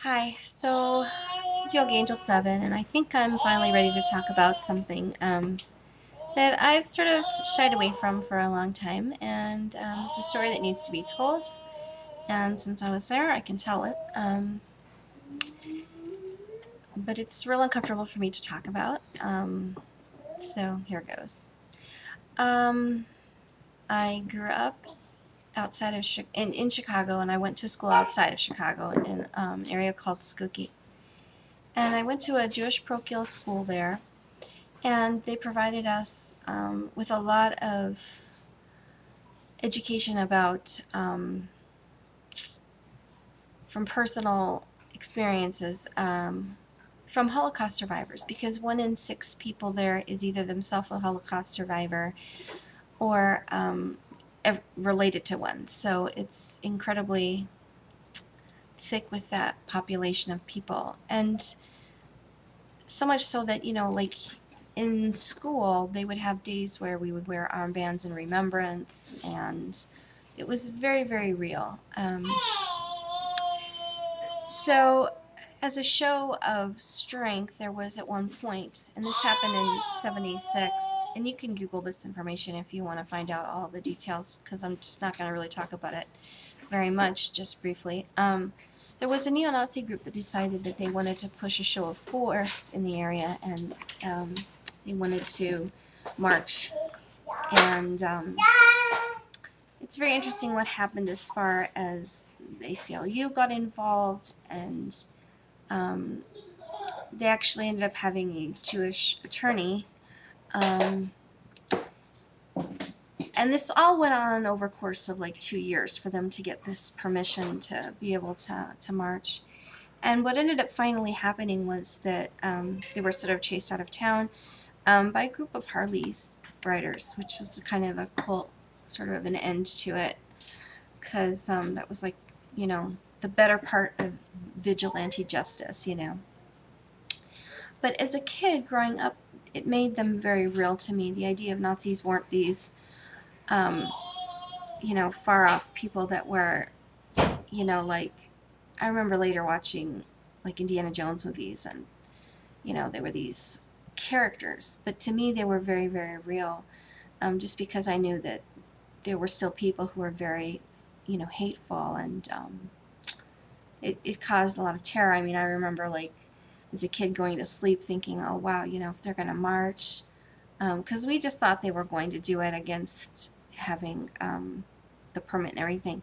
Hi, so this is Yogi Angel 7, and I think I'm finally ready to talk about something that I've sort of shied away from for a long time, and it's a story that needs to be told, and since I was there, I can tell it, but it's real uncomfortable for me to talk about, so here goes. Um, I grew up outside of in Chicago, and I went to school outside of Chicago in an area called Skokie. And I went to a Jewish parochial school there, and they provided us with a lot of education about from personal experiences from Holocaust survivors, because 1 in 6 people there is either themselves a Holocaust survivor or related to one. So it's incredibly thick with that population of people. And so much so that, like in school, they would have days where we would wear armbands in remembrance, and it was very, very real. So, as a show of strength, there was at one point, and this happened in '76, and you can Google this information if you want to find out all the details, because I'm just not going to really talk about it very much, just briefly. There was a neo-Nazi group that decided that they wanted to push a show of force in the area, and they wanted to march. And it's very interesting what happened as far as the ACLU got involved, and they actually ended up having a Jewish attorney. And this all went on over a course of like 2 years for them to get this permission to be able to march. And what ended up finally happening was that they were sort of chased out of town by a group of Harleys riders, which was kind of a cool sort of an end to it, because that was like, the better part of vigilante justice. But as a kid growing up, it made them very real to me. The idea of Nazis weren't these, far off people that were, like, I remember later watching like Indiana Jones movies, and there were these characters, but to me they were very, very real, just because I knew that there were still people who were very, hateful, and it caused a lot of terror. I mean, I remember, like, as a kid going to sleep thinking, oh wow, if they're going to march, because we just thought they were going to do it against having the permit and everything,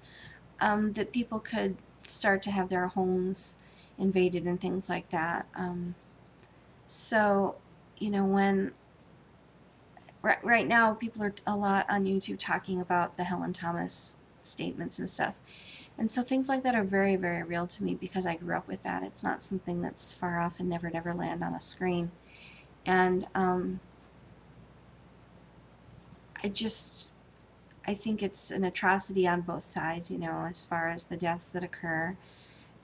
that people could start to have their homes invaded and things like that. So, when right now people are a lot on YouTube talking about the Helen Thomas statements and stuff. And so things like that are very, very real to me because I grew up with that. It's not something that's far off and never, never land on a screen. And I think it's an atrocity on both sides, as far as the deaths that occur.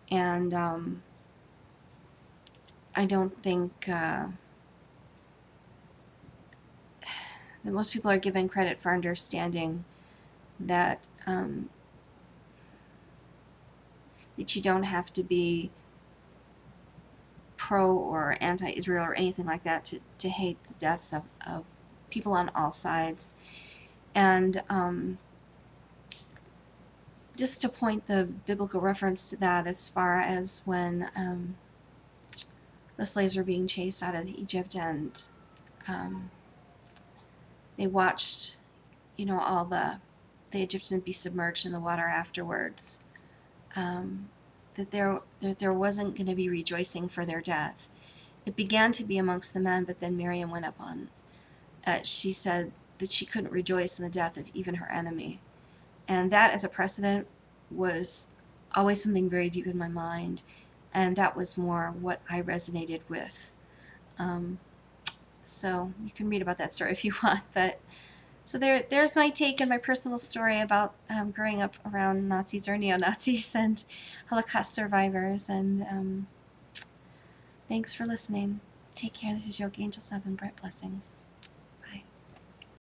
And I don't think that most people are given credit for understanding that that you don't have to be pro or anti-Israel or anything like that to hate the death of people on all sides. And just to point the biblical reference to that, as far as when the slaves were being chased out of Egypt, and they watched, all the Egyptians be submerged in the water afterwards, that there wasn't going to be rejoicing for their death. It began to be amongst the men, but then Miriam went up on, she said that she couldn't rejoice in the death of even her enemy. And that, as a precedent, was always something very deep in my mind, and that was more what I resonated with. So you can read about that story if you want, but so there's my take and my personal story about growing up around Nazis or neo-Nazis and Holocaust survivors, and thanks for listening. Take care. This is Yogi Angel 7. Bright blessings.